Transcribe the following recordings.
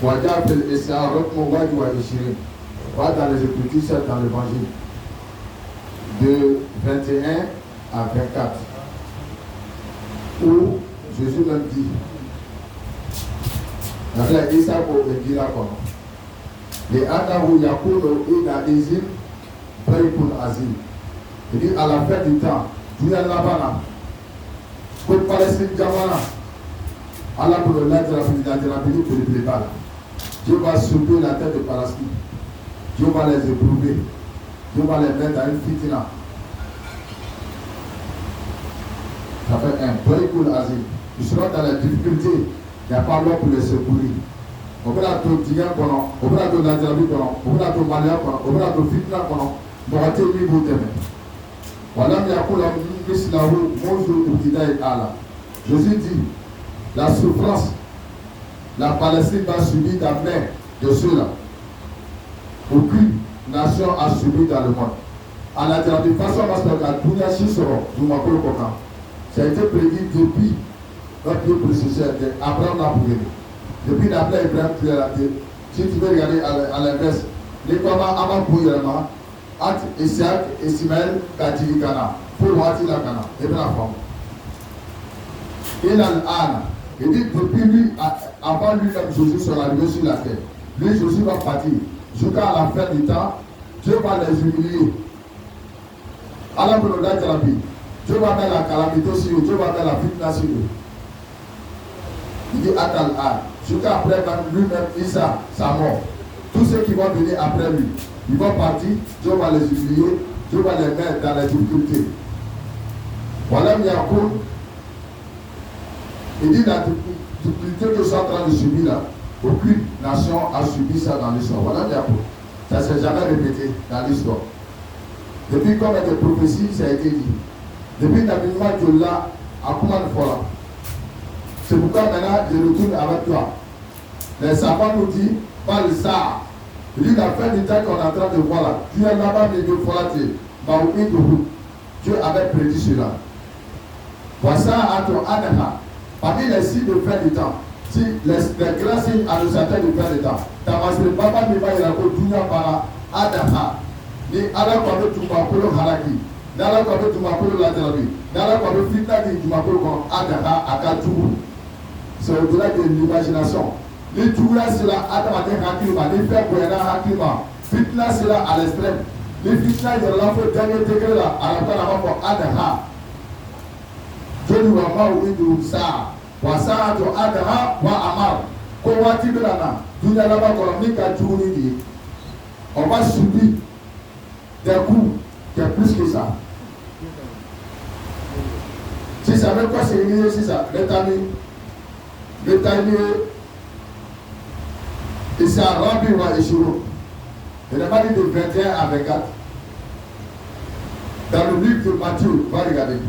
Va dans les Écritures, dans l'Évangile. De 21 à 24. Où Jésus même dit, après Isa pour le dire comment. Les Anahu Yakuno Ina Izim, Perikun Azim. Il dit à la fin du temps, Dieu Labana, pour Palestine Jamana, Allah pour le lac de la Philippine, pour les balles. Dieu va soulever la tête de Palestine. Dieu va les éprouver. Dieu va les mettre dans une fitina. Ça fait un Perikun Azim. Ils seront dans la difficulté. Il n'y a pas l'homme pour les secourir. On va la tout dire pendant, on va la tout la thérapie pendant, on va la tout malia pendant, on va la tout fitna pendant, on va tout lui bouter. Voilà, il y a pour la ministre là où bonjour ou qui est Allah. Jésus dit, la souffrance, la Palestine va subir la main de ceux-là. Aucune nation a subi dans le monde. À la thérapie, façon parce que la Dounia Chisoro, du Makolo Kokan, ça a été prédit depuis notre Dieu précédent, Abraham l'a prouvé. Depuis d'après Ibrahim, si tu veux regarder à l'inverse, les communs avant Bouyama, At Isaac, Ismaël, Katilikana, pour Watilakana, et bien la femme. Il a l'âne. Il dit depuis lui, avant lui-même, Jésus sera arrivé sur la terre. Lui, Jésus va partir. Jusqu'à la fin du temps, Dieu va les humilier. Allah pour nous dire Dieu va mettre la calamité sur eux, Dieu va mettre la fitna sur eux. Il dit Atal Al. Jusqu'à après lui-même, Isa, sa mort. Tous ceux qui vont venir après lui, ils vont partir, Dieu va les humilier, Dieu va les mettre dans les difficultés. Voilà Yacoub. Il dit la difficulté que sont en train de subir là, aucune nation a subi ça dans l'histoire. Voilà Yacoub. Ça ne s'est jamais répété dans l'histoire. Depuis comme des prophéties, ça a été dit. Depuis l'avènement de là, à comment de fois. C'est pourquoi maintenant je retourne avec toi. Les savants nous disent, pas le ça. Il dit la fin du temps qu'on est en train de voir là. Dieu est là-bas, mais Dieu fera Dieu avait prédit cela. Voici à ton Anaha. Parmi les signes de fin du temps, si les grands signes annonciateurs de fin du temps, Tamasre Baba Miba Irako Dunya Para Anaha. Ni ala kwa be tumakolo haraki nala kwa be tumakolo laterabi nala kwa be fitna di tumakolo kon adaha akatu. C'est au-delà de l'imagination. Les tours sera adamate hakima, les faits boyana hakima, fitna sera à l'extrême. Les fitna de l'enfant dernier degré là, à la fin avant pour adaha. Dieu nous va pas oublier de ça. Wa ça to adaha wa amar. Kowati belana, dunya là-bas comme ka tourni. On va subir des coups qui est plus que ça. Si ça veut quoi c'est lié, c'est ça. Le timing, et c'est un rempli ou échoué. Il n'a pas dit de 21 à 24. Dans le livre de Matthieu, va regarder.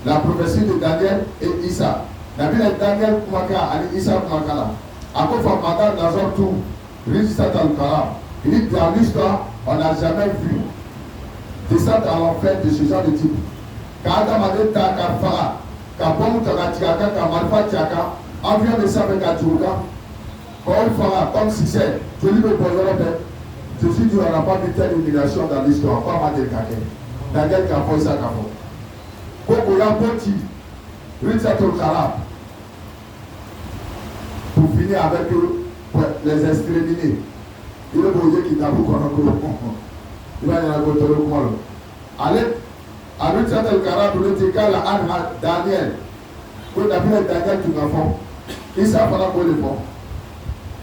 La prophétie de Daniel et Issa. La Bible de Daniel Kumaka, Ali Issa Kumakala. À cause de Madame Nazor Tour, Rizisat al-Kara. Il dit dans l'histoire, on n'a jamais vu descendre à l'enfer de ce genre de type. Quand Adam a dit Takafara, quand Bon Takatiaka, quand Malfa Tiaka, on vient de ça avec Atouka, quand on fera comme si c'est, je lui me pose la paix. Je suis dit, on n'a pas vu telle humiliation dans l'histoire, pas mal de caquet. Daniel Kafo, ça Kafo. Koko Yamboti, Ritzato Kara, pour finir avec eux, les exterminer. Il est beau qui t'a beaucoup il va y avoir le monde. Allez, avec cette carab, le Tika, la Anha, Daniel, pour d'abord Daniel tout à fond, il s'en fera pour le fond.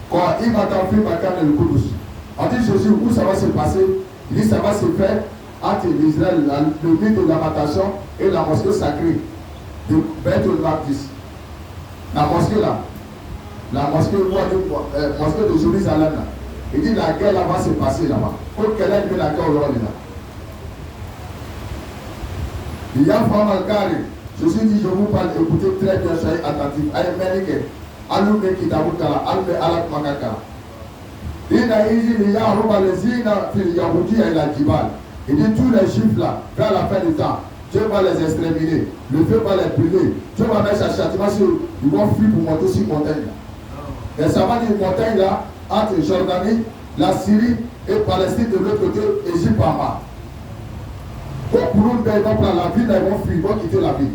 Quand il m'a fait ma canne le Koudous, on dit Jésus, où ça va se passer? Il dit ça va se faire entre l'Israël, le mythe de l'amatation et la mosquée sacrée de Bethel Baptiste. La mosquée là, la mosquée de Jérusalem là. Il dit la guerre là va se passer là-bas. Pour qu'elle ait la guerre aujourd'hui là. Il y a Fama Kari. Jésus dit, je vous parle, écoutez très bien, soyez attentifs. Aïe Ménique, Alumé Kitabukala, Alumé Alak Makaka. Ina Izi, il y a Robalezina, il y a Roudi et la Djibal. Il dit tous les juifs là, vers la fin du temps, Dieu va les exterminer, le feu va les brûler, Dieu va mettre sa châtiment sur, ils vont fuir pour monter sur montagne. Et ça va une montagne là, entre Jordanie, la Syrie et Palestine de l'autre côté, Égypte en bas. Pour nous, ils vont prendre la ville, ils vont fuir, ils vont quitter la ville.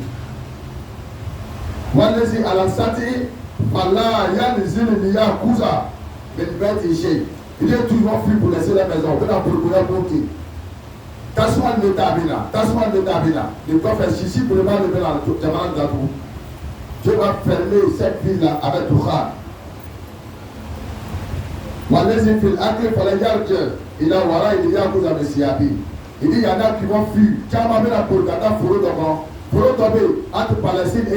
Walezi Alansati, Fala, Yann, Zil, Nia, Kouza, Benbet, Iché. Il est toujours fui pour laisser la maison. On peut la procurer pour qui? Tasman de Tabina, Tasman de Tabina. Il doit faire chichi pour le mal de la Jaman d'Abou. Je vais fermer cette ville-là avec Toucha. Walezi fil Akli, Fala, Yarke, il a Wara, il y a Kouza, Messiabi. Il dit il y en a qui vont fuir. Quand on va mettre la Polkata, Foro Dogon, Foro Dobé, entre Palestine et